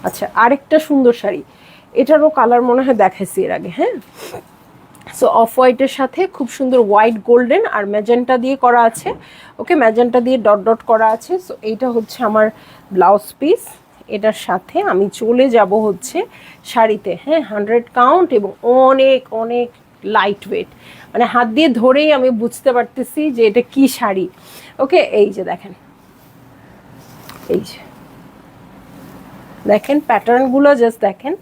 আচ্ছা, আরেকটা সুন্দর শাড়ি, এটারও কালার মনে হয় দেখাইছি এর আগে। হ্যাঁ, সো অফ হোয়াইটের সাথে খুব সুন্দর হোয়াইট গোল্ডেন আর ম্যাজেন্টা দিয়ে করা আছে। ওকে, ম্যাজেন্টা দিয়ে ডট ডট করা আছে। সো এইটা হচ্ছে আমার ব্লাউজ পিস। এটার সাথে আমি চলে যাব হচ্ছে শাড়িতে। হ্যাঁ, 100 কাউন্ট এবং অনেক অনেক লাইট ওয়েট, মানে হাত দিয়ে ধরেই আমি বুঝতে পারতেছি যে এটা কি শাড়ি। ওকে, এই যে দেখেন, এই যে দেখেন প্যাটার্নগুলো, জাস্ট দেখেন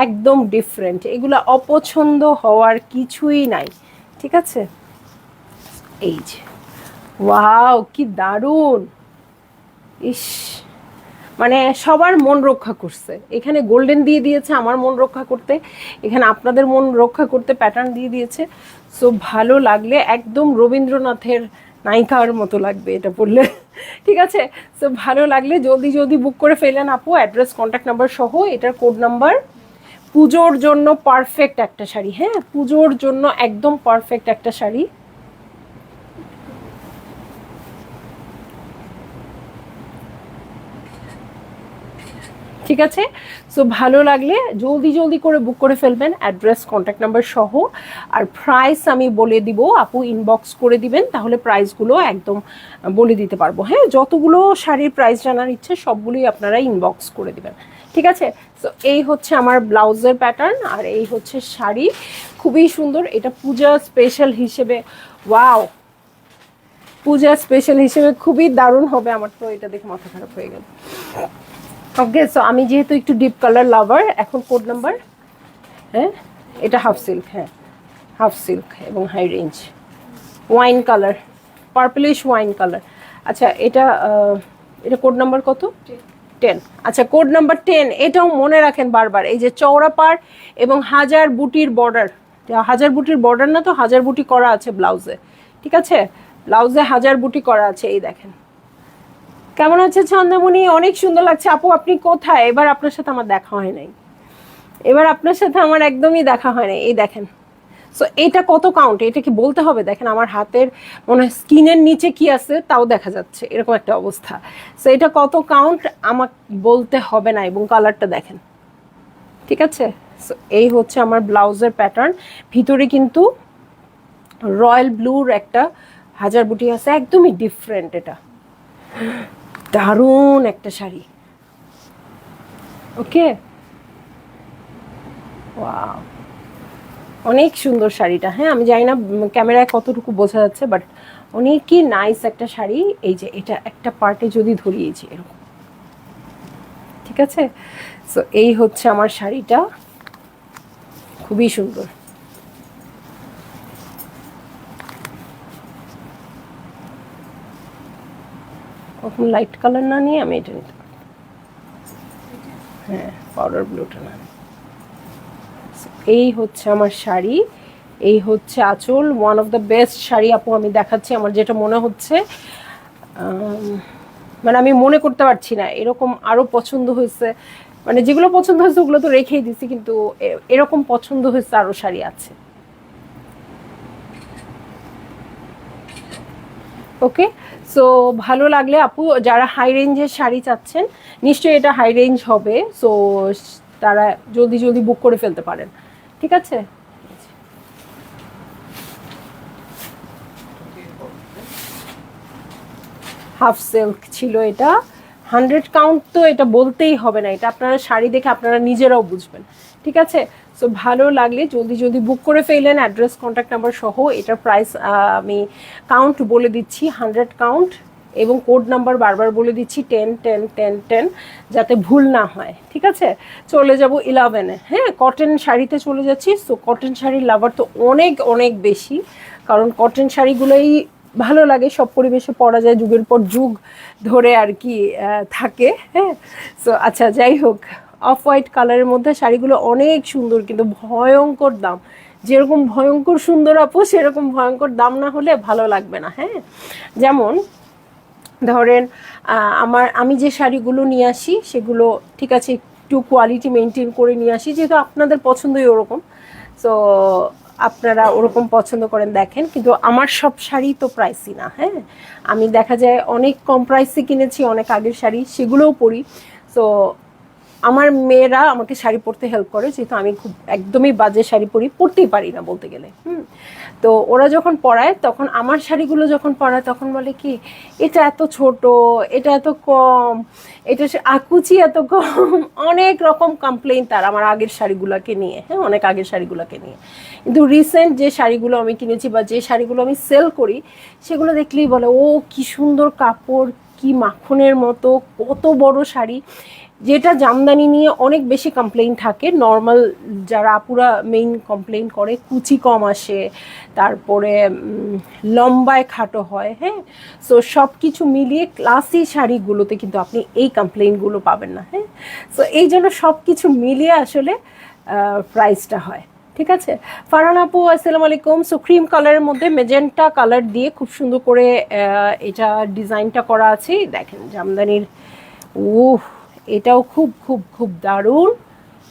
একদম ডিফারেন্ট। এগুলো অপছন্দ হওয়ার কিছুই নাই। ঠিক আছে, এই যে ওয়াও কি দারুণ। ইস, মানে সবার মন রক্ষা করছে। এখানে গোল্ডেন দিয়ে দিয়েছে আমার মন রক্ষা করতে, এখানে আপনাদের মন রক্ষা করতে প্যাটার্ন দিয়ে দিয়েছে। সো ভালো লাগলে একদম রবীন্দ্রনাথের নায়িকার মতো লাগবে এটা পড়লে। ঠিক আছে, সো ভালো লাগলে জলদি জলদি বুক করে ফেলেন আপু, অ্যাড্রেস কন্ট্যাক্ট নাম্বার সহ। এটার কোড নাম্বার। পুজোর জন্য পারফেক্ট একটা শাড়ি। হ্যাঁ, পুজোর জন্য একদম পারফেক্ট একটা শাড়ি। ঠিক আছে, সো ভালো লাগলে জলদি জলদি করে বুক করে ফেলবেন, অ্যাড্রেস কন্ট্যাক্ট নাম্বার সহ। আর প্রাইস আমি বলে দিব, আপু ইনবক্স করে দিবেন, তাহলে প্রাইসগুলো একদম বলে দিতে পারবো। হ্যাঁ, যতগুলো শাড়ির প্রাইস জানার ইচ্ছে সবগুলোই আপনারা ইনবক্স করে দিবেন। ঠিক আছে, সো এই হচ্ছে আমার ব্লাউজের প্যাটার্ন আর এই হচ্ছে শাড়ি। খুবই সুন্দর। এটা পূজা স্পেশাল হিসেবে, ওয়াও, পূজা স্পেশাল হিসেবে খুবই দারুণ হবে। আমার তো এটা দেখে মাথা খারাপ হয়ে গেল। ওকে, সো আমি যেহেতু একটু ডিপ কালার লাভার, এখন কোড নাম্বার। হ্যাঁ, এটা হাফ সিল্ক। হ্যাঁ, হাফ সিল্ক এবং high range wine colour, purplish wine colour. আচ্ছা, এটা এটা কোড নাম্বার কত? 10। আচ্ছা, কোড নাম্বার 10। এটাও মনে রাখেন বারবার, এই যে চওড়া পাড় এবং হাজার বুটির বর্ডার। হাজার বুটির বর্ডার না তো, হাজার বুটি করা আছে ব্লাউজে। ঠিক আছে, ব্লাউজে হাজার বুটি করা আছে। এই দেখেন কেমন আছে ছন্দামণি, অনেক সুন্দর লাগছে আপু। আপনি কোথায়? এবার আপনার সাথে আমার দেখা হয় নাই, এবার আপনার সাথে আমার একদমই দেখা হয় নাই। এই দেখেন, সো এটা কত কাউন্ট, এটা কি বলতে হবে? দেখেন আমার হাতের মনে হয় স্কিনের নিচে কি আছে তাও দেখা যাচ্ছে, এরকম একটা অবস্থা। সো এটা কত কাউন্ট আমাকে বলতে হবে না, এবং কালারটা দেখেন, ঠিক আছে? সো এই হচ্ছে আমার ব্লাউজের প্যাটার্ন। ভিতরে কিন্তু রয়্যাল ব্লুর একটা হাজার বুটি আছে, একদমই ডিফারেন্ট। এটা দারুণ একটা শাড়ি। ওকে, ওয়াও, অনেক সুন্দর শাড়িটা। হ্যাঁ, আমি জানি না ক্যামেরায় কতটুকু বোঝা যাচ্ছে, বাট অনেকই নাইস একটা শাড়ি। এই যে এটা একটা পার্টে যদি ধরিয়েছি এরকম, ঠিক আছে? সো এই হচ্ছে আমার শাড়িটা, খুবই সুন্দর। ওরকম লাইট কালার না নিয়ে আমি এটা নিতে পারি। হ্যাঁ, পাউডার ব্লুটা না। এই হচ্ছে আমার শাড়ি, এই হচ্ছে আঁচল। One of the best sari আপু আমি দেখাচ্ছি। আমার যেটা মনে হচ্ছে, মানে আমি মনে করতে পারছি না এরকম আরও পছন্দ হয়েছে। মানে যেগুলো পছন্দ হয়েছে ওগুলো তো রেখেই দিছি, কিন্তু এরকম পছন্দ হয়েছে আরও শাড়ি আছে। ওকে, সো ভালো লাগলে আপু যারা হাই রেঞ্জের শাড়ি চাচ্ছেন, নিশ্চয়ই এটা হাই রেঞ্জ হবে। সো তারা জলদি জলদি বুক করে ফেলতে পারেন, ঠিক আছে? হাফ সিল্ক ছিল এটা, 100 কাউন্ট তো এটা বলতেই হবে না, এটা আপনারা শাড়ি দেখে আপনারা নিজেরাও বুঝবেন, ঠিক আছে? সো ভালো লাগলে জলদি জলদি বুক করে ফেলেন, অ্যাড্রেস কন্ট্যাক্ট নাম্বার সহ। এটার প্রাইস আমি কাউন্ট বলে দিচ্ছি, 100 কাউন্ট, এবং কোড নাম্বার বারবার বলে দিচ্ছি 10 10 10 10, যাতে ভুল না হয়, ঠিক আছে? চলে যাব 11-এ। হ্যাঁ, কটন শাড়িতে চলে যাচ্ছি। সো কটন শাড়ির লাভার তো অনেক অনেক বেশি, কারণ কটন শাড়িগুলোই ভালো লাগে, সব পরিবেশে পরা যায়, যুগের পর যুগ ধরে আর কি থাকে। হ্যাঁ, সো আচ্ছা, যাই হোক, অফ হোয়াইট কালারের মধ্যে শাড়িগুলো অনেক সুন্দর, কিন্তু ভয়ঙ্কর দাম। যেরকম ভয়ঙ্কর সুন্দর আপু, সেরকম ভয়ঙ্কর দাম না হলে ভালো লাগবে না। হ্যাঁ, যেমন ধরেন আমি যে শাড়িগুলো নিয়ে আসি সেগুলো ঠিক আছে, একটু কোয়ালিটি মেনটেন করে নিয়ে আসি, যেহেতু আপনাদের পছন্দই ওরকম। সো আপনারা ওরকম পছন্দ করেন দেখেন, কিন্তু আমার সব শাড়ি তো প্রাইসই না। হ্যাঁ, আমি দেখা যায় অনেক কম প্রাইসে কিনেছি অনেক আগের শাড়ি, সেগুলোও পরি। সো আমার মেয়েরা আমাকে শাড়ি পরতে হেল্প করে, যেহেতু আমি খুব একদমই বাজে শাড়ি পরতেই পারি না বলতে গেলে। তো ওরা যখন পরায়, তখন আমার শাড়িগুলো যখন পরায় তখন বলে কি, এটা এত ছোট, এটা এত কম, এটা আকুচি এত কম, অনেক রকম কমপ্লেইন তার আমার আগের শাড়িগুলোকে নিয়ে। হ্যাঁ, অনেক আগের শাড়িগুলোকে নিয়ে। কিন্তু রিসেন্ট যে শাড়িগুলো আমি কিনেছি বা যে শাড়িগুলো আমি সেল করি, সেগুলো দেখলেই বলে, ও কি সুন্দর কাপড়, কি মাখনের মতো, কত বড় শাড়ি। যেটা জামদানি নিয়ে অনেক বেশি কমপ্লেইন থাকে, নর্মাল যারা আপুরা মেইন কমপ্লেইন করে, কুচি কম আসে, তারপরে লম্বায় খাটো হয়। হ্যাঁ, সো সব কিছু মিলিয়ে ক্লাসি শাড়িগুলোতে কিন্তু আপনি এই কমপ্লেইনগুলো পাবেন না। হ্যাঁ, সো এই জন্য সব কিছু মিলিয়ে আসলে প্রাইসটা হয়, ঠিক আছে? ফারহান আপু আসসালামু আলাইকুম। সো ক্রিম কালারের মধ্যে মেজেন্টা কালার দিয়ে খুব সুন্দর করে এটা ডিজাইনটা করা আছে, দেখেন জামদানির। উহ, এটাও খুব খুব খুব দারুণ।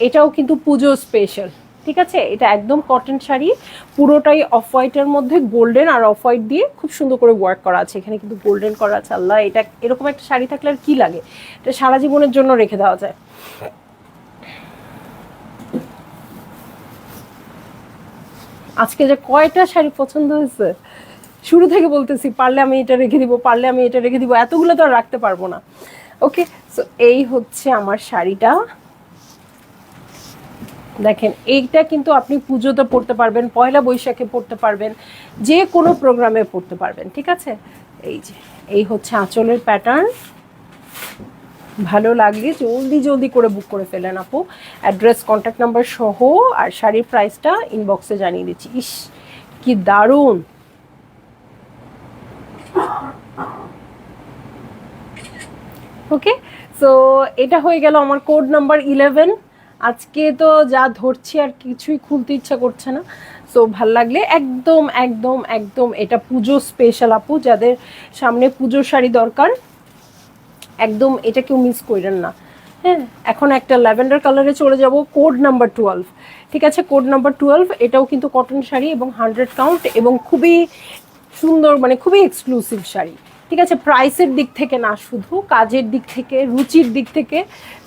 এটাও কিন্তু পুজো স্পেশাল, ঠিক আছে? এটা একদম কটন শাড়ি, পুরোটাই অফ হোয়াইটের মধ্যে গোল্ডেন আর অফ হোয়াইট দিয়ে খুব সুন্দর করে ওয়ার্ক করা আছে। এখানে কিন্তু গোল্ডেন করা আছে। আল্লাহ, এটা এরকম একটা শাড়ি থাকলে আর কি লাগে, এটা সারা জীবনের জন্য রেখে দেওয়া যায়। আজকে যে কয়টা শাড়ি পছন্দ হয়েছে, শুরু থেকে বলতেছি, পারলে আমি এটা রেখে দিব, পারলে আমি এটা রেখে দিব, এতগুলো তো আর রাখতে পারবো না। ওকে, সো এই হচ্ছে আমার শাড়িটা, দেখেন। এইটা কিন্তু আপনি পুজোতে পরতে পারবেন, পয়লা বৈশাখে পরতে পারবেন, যে কোনো প্রোগ্রামে পরতে পারবেন, ঠিক আছে? এই যে এই হচ্ছে আঁচলের প্যাটার্ন। ভালো লাগলে জলদি জলদি করে বুক করে ফেলেন আপু, অ্যাড্রেস কন্ট্যাক্ট নাম্বার সহ। আর শাড়ির প্রাইসটা ইনবক্সে জানিয়ে দিচ্ছি। ইস, কি দারুণ। ওকে, সো এটা হয়ে গেল আমার কোড নাম্বার 11। আজকে তো যা ধরছি আর কিছুই খুলতে ইচ্ছা করছে না। সো ভাল লাগলে একদম একদম একদম, এটা পুজো স্পেশাল আপু, যাদের সামনে পুজোর শাড়ি দরকার, একদম এটা কেউ মিস করেন না। হ্যাঁ, এখন একটা ল্যাভেন্ডার কালারে চলে যাব, কোড নাম্বার 12। ঠিক আছে, কোড নাম্বার 12, এটাও কিন্তু কটন শাড়ি এবং 100 কাউন্ট এবং খুবই সুন্দর, মানে খুবই এক্সক্লুসিভ শাড়ি। ঠিক আছে, প্রাইসের দিক থেকে না, শুধু কাজের দিক থেকে, রুচির দিক থেকে,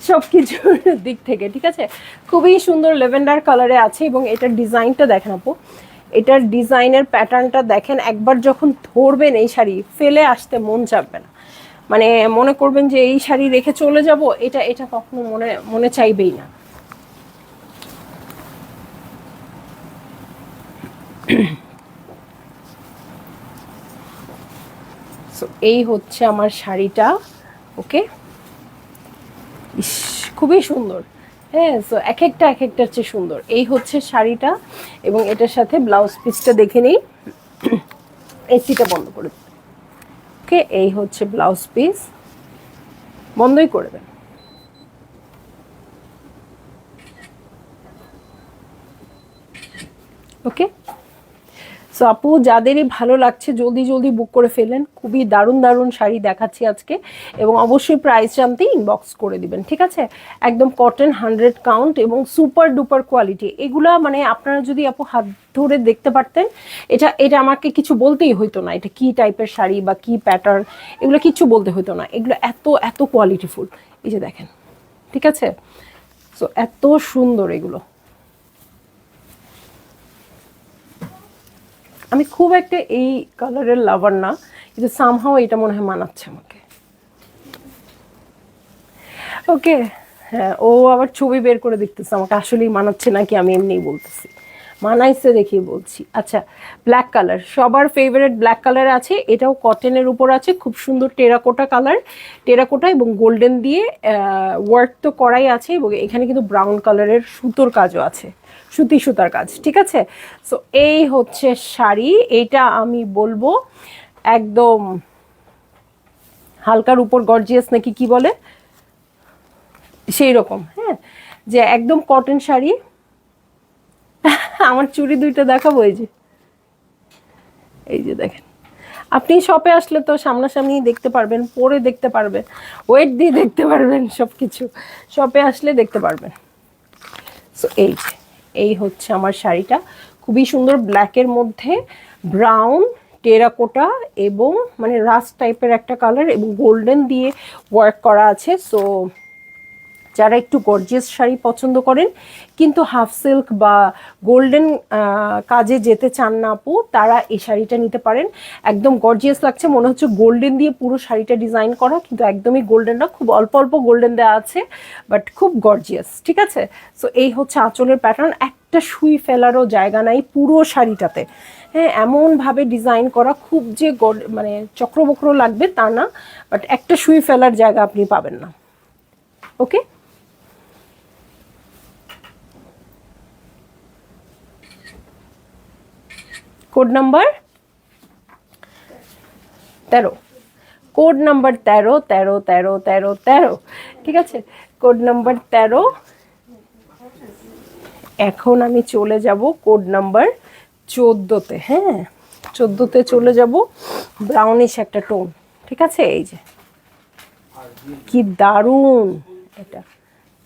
সব কিছুর দিক থেকে। ঠিক আছে, খুবই সুন্দর ল্যাভেন্ডার কালারে আছে এবং এটার ডিজাইনটা দেখেন আপু, এটার ডিজাইনের প্যাটার্নটা দেখেন। একবার যখন ধরবেন এই শাড়ি, ফেলে আসতে মন চাইবে না, মানে মনে করবেন যে এই শাড়ি রেখে চলে যাব, এটা এটা কখনো মনে চাইবেই না। সো এই হচ্ছে আমার শাড়িটা। ওকে, ইস, খুবই সুন্দর। হ্যাঁ, সো এক একটার চেয়ে সুন্দর। এই হচ্ছে শাড়িটা এবং এটার সাথে ব্লাউজ পিসটা দেখে নিই। এসিটা বন্ধ করে দেবেন। ওকে, এই হচ্ছে ব্লাউজ পিস, বন্ধই করে দেন। ওকে, সো আপু যাদেরই ভালো লাগছে জলদি জলদি বুক করে ফেলেন। খুবই দারুণ দারুণ শাড়ি দেখাচ্ছি আজকে এবং অবশ্যই প্রাইস জানতে ইনবক্স করে দিবেন। ঠিক আছে, একদম কটন, 100 কাউন্ট এবং সুপার ডুপার কোয়ালিটি। এগুলা মানে আপনারা যদি আপু হাত ধরে দেখতে পারতেন, এটা এটা আমাকে কিছু বলতেই হইতো না, এটা কি টাইপের শাড়ি বা কি প্যাটার্ন, এগুলো কিছু বলতে হইতো না। এগুলো এত এত কোয়ালিটিফুল, এই যে দেখেন। ঠিক আছে, সো এত সুন্দর এগুলো। আমি খুব একটা এই কালারের লাভার না, কিন্তু সামহাও এটা মনে হয় মানাচ্ছে আমাকে। ওকে, হ্যাঁ, ও আবার ছবি বের করে দেখতেছে আমাকে আসলেই মানাচ্ছে নাকি আমি এমনিই বলতেছি। মানাইছে দেখিয়ে বলছি। আচ্ছা, ব্ল্যাক কালার, সবার ফেভারিট ব্ল্যাক কালার আছে। এটাও কটনের উপর আছে, খুব সুন্দর টেরাকোটা কালার, টেরাকোটা এবং গোল্ডেন দিয়ে ওয়ার্ক তো করাই আছে এবং এখানে কিন্তু ব্রাউন কালারের সুতোর কাজও আছে, সুতি সুতার কাজ। ঠিক আছে, সো এই হচ্ছে শাড়ি। এইটা আমি বলবো একদম হালকার উপর গর্জিয়াস নাকি কি বলে সেই রকম। হ্যাঁ, যে একদম কটন শাড়ি। আমার চুড়ি দুইটা দেখাবো, এই যে দেখেন। আপনি শপে আসলে তো সামনাসামনি দেখতে পারবেন, পরে দেখতে পারবেন, ওয়েট দিয়ে দেখতে পারবেন, সব কিছু শপে আসলে দেখতে পারবেন। সো এই হচ্ছে আমার শাড়িটা, খুবই সুন্দর, ব্ল্যাকের মধ্যে ব্রাউন, টেরাকোটা এবং মানে রাস্ট টাইপের একটা কালার এবং গোল্ডেন দিয়ে ওয়ার্ক করা আছে। সো যারা একটু গর্জিয়াস শাড়ি পছন্দ করেন কিন্তু হাফ সিল্ক বা গোল্ডেন কাজে যেতে চান না আপু, তারা এই শাড়িটা নিতে পারেন। একদম গর্জিয়াস লাগছে, মনে হচ্ছে গোল্ডেন দিয়ে পুরো শাড়িটা ডিজাইন করা, কিন্তু একদমই গোল্ডেন না, খুব অল্প অল্প গোল্ডেন দেওয়া আছে, বাট খুব গর্জিয়াস। ঠিক আছে, সো এই হচ্ছে আঁচলের প্যাটার্ন, একটা সুই ফেলারও জায়গা নাই পুরো শাড়িটাতে। হ্যাঁ, এমনভাবে ডিজাইন করা, খুব যে মানে চক্রবক্র লাগবে তা না, বাট একটা সুই ফেলার জায়গা আপনি পাবেন না। ওকে, কোড নাম্বার 13, কোড নাম্বার 13, 13, 13, 13, 13। ঠিক আছে, কোড নাম্বার 13। এখন আমি চলে যাব কোড নাম্বার 14-তে। হ্যাঁ, 14-তে চলে যাব, ব্রাউনিশ একটা টোন। ঠিক আছে, এই যে কি দারুণ এটা।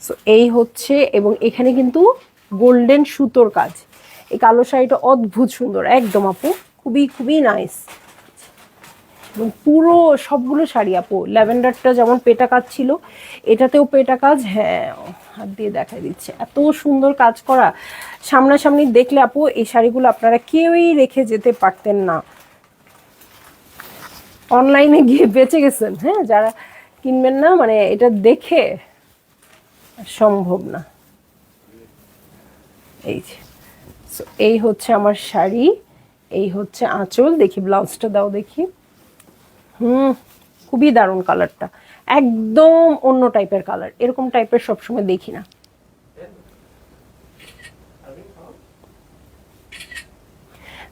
সো এই হচ্ছে, এবং এখানে কিন্তু গোল্ডেন সুতোর কাজ। এই কালো শাড়িটা অদ্ভুত সুন্দর একদম আপু, খুবই খুবই নাইস। এবং পুরো সবগুলো শাড়ি আপু, ল্যাভেন্ডারটা যেমন পেটা কাজ ছিল, এটাতেও পেটা কাজ। হ্যাঁ, হাত দিয়ে দেখাই দিচ্ছে, এত সুন্দর কাজ করা। সামনাসামনি দেখলে আপু এই শাড়িগুলো আপনারা কেউই রেখে যেতে পারতেন না, অনলাইনে গিয়ে বেঁচে গেছেন। হ্যাঁ, যারা কিনবেন না, মানে এটা দেখে সম্ভব না। এই যে, এই হচ্ছে আমার শাড়ি, এই হচ্ছে আঁচল। দেখি ব্লাউজটা দাও দেখি। খুবই দারুণ কালারটা, একদম অন্য টাইপের কালার, এরকম টাইপের সবসময় দেখি না।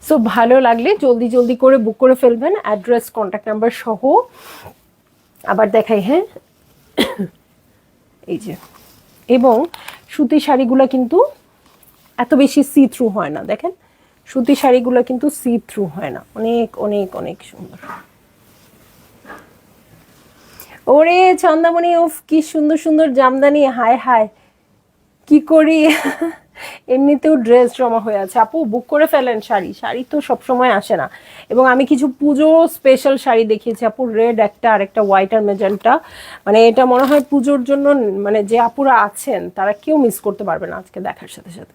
সো ভালো লাগলে জলদি জলদি করে বুক করে ফেলবেন, অ্যাড্রেস, কন্ট্যাক্ট নাম্বার সহ। আবার দেখাই, হ্যাঁ, এই যে, এবং সুতি শাড়িগুলো কিন্তু এত বেশি সি থ্রু হয় না। দেখেন, সুতি শাড়িগুলো কিন্তু সি থ্রু হয় না, অনেক অনেক অনেক সুন্দর। ওরে চন্দামণি, উফ কি সুন্দর সুন্দর জামদানি, হায় হায় কি করি। এমনিতেও ড্রেস জমা হয়ে আছে। আপু বুক করে ফেলেন শাড়ি, শাড়ি তো সবসময় আসে না। এবং আমি কিছু পুজো স্পেশাল শাড়ি দেখিয়েছি আপু, রেড একটা আর একটা হোয়াইট আর মেজেন্টা। মানে এটা মনে হয় পুজোর জন্য, মানে যে আপুরা আছেন তারা কেউ মিস করতে পারবে না আজকে দেখার সাথে সাথে।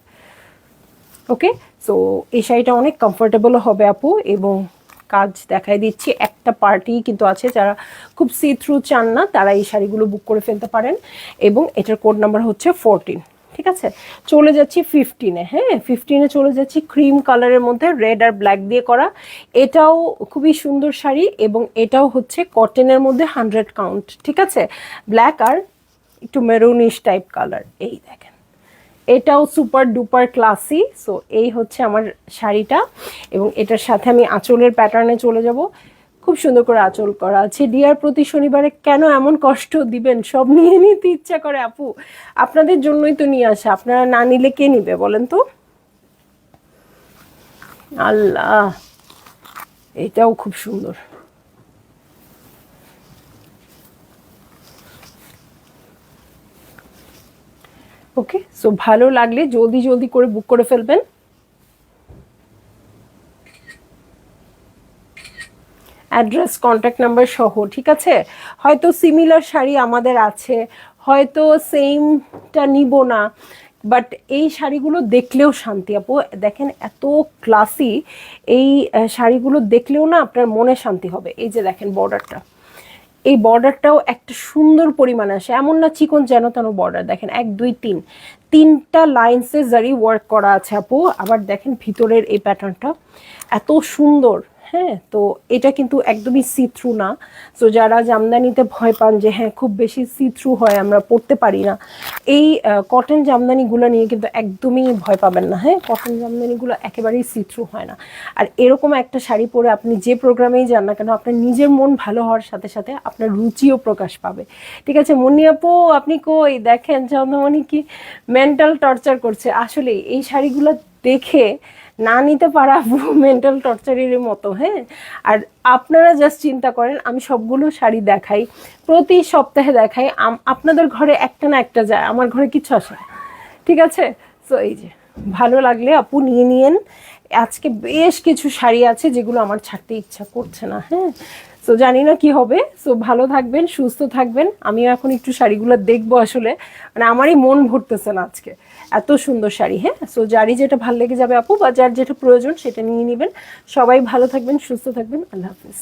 ওকে, সো এই শাড়িটা অনেক কমফোর্টেবল হবে আপু। এবং কাজ দেখাই দিচ্ছি, একটা পার্টি কিন্তু আছে যারা খুব সি থ্রু চান না, তারা এই শাড়িগুলো বুক করে ফেলতে পারেন। এবং এটার কোড নাম্বার হচ্ছে 14। ঠিক আছে, চলে যাচ্ছি 15-এ। হ্যাঁ, 15-এ চলে যাচ্ছি। ক্রিম কালারের মধ্যে রেড আর ব্ল্যাক দিয়ে করা, এটাও খুবই সুন্দর শাড়ি। এবং এটাও হচ্ছে কটনের মধ্যে 100 কাউন্ট। ঠিক আছে, ব্ল্যাক আর একটু মেরুনিশ টাইপ কালার। এই দেখেন, এটাও সুপার ডুপার ক্লাসি। সো এই হচ্ছে আমার শাড়িটা। এবং এটার সাথে আমি আঁচলের প্যাটার্নে চলে যাব। খুব সুন্দর করে আঁচল করা আছে। ডিয়ার প্রতি শনিবারে কেন এমন কষ্ট দিবেন, সব নিয়ে নিতে ইচ্ছা করে আপু। আপনাদের জন্যই তো নিয়ে আসা, আপনারা না নিলে কে নিবে বলেন তো। আল্লাহ, এটাও খুব সুন্দর। ওকে, সো ভালো লাগলে জলদি জলদি করে বুক করে ফেলবেন। অ্যাড্রেস, কন্ট্যাক্ট নাম্বার সহ। ঠিক আছে, হয়তো সিমিলার শাড়ি আমাদের আছে, হয়তো সেমটা নিব না, বাট এই শাড়িগুলো দেখলেও শান্তি আপু। দেখেন এত ক্লাসি, এই শাড়িগুলো দেখলেও না আপনার মনে শান্তি হবে। এই যে দেখেন বর্ডারটা, এই বর্ডারটাও একটা সুন্দর পরিমাণে আসে, এমন না চিকন যেন তেন বর্ডার। দেখেন 1 2 3 তিনটা লাইনসে জারি ওয়ার্ক করা আছে আপু। আবার দেখেন ভিতরের এই প্যাটার্নটা এত সুন্দর। হ্যাঁ, তো এটা কিন্তু একদমই সি থ্রু না। সো যারা জামদানিতে ভয় পান যে হ্যাঁ খুব বেশি সি থ্রু হয়, আমরা পরতে পারি না, এই কটন জামদানিগুলো নিয়ে কিন্তু একদমই ভয় পাবেন না। হ্যাঁ, কটন জামদানিগুলো একেবারেই সি থ্রু হয় না। আর এরকম একটা শাড়ি পরে আপনি যে প্রোগ্রামেই যান না কেন, আপনার নিজের মন ভালো হওয়ার সাথে সাথে আপনার রুচিও প্রকাশ পাবে। ঠিক আছে মুন্নি আপু, আপনি কই? দেখেন চন্দ্রমণি কি মেন্টাল টর্চার করছে। আসলে এই শাড়িগুলো দেখে না নিতে পারা মেন্টাল টর্চারের মতো। হ্যাঁ, আর আপনারা জাস্ট চিন্তা করেন, আমি সবগুলো শাড়ি দেখাই, প্রতি সপ্তাহে দেখাই, আপনাদের ঘরে একটা না একটা যায়, আমার ঘরে কিছু আসে না। ঠিক আছে, সো এই যে ভালো লাগলে আপু নিয়ে নিয়েন। আজকে বেশ কিছু শাড়ি আছে যেগুলো আমার ছাড়তে ইচ্ছা করছে না। হ্যাঁ, সো জানি না কি হবে। সো ভালো থাকবেন, সুস্থ থাকবেন। আমিও এখন একটু শাড়িগুলো দেখবো। আসলে মানে আমারই মন ভরতেছে না আজকে, এত সুন্দর শাড়ি। হ্যাঁ, সো যারই যেটা ভালো লেগে যাবে আপু, বা যার যেটা প্রয়োজন সেটা নিয়ে নেবেন। সবাই ভালো থাকবেন, সুস্থ থাকবেন। আল্লাহ হাফিজ।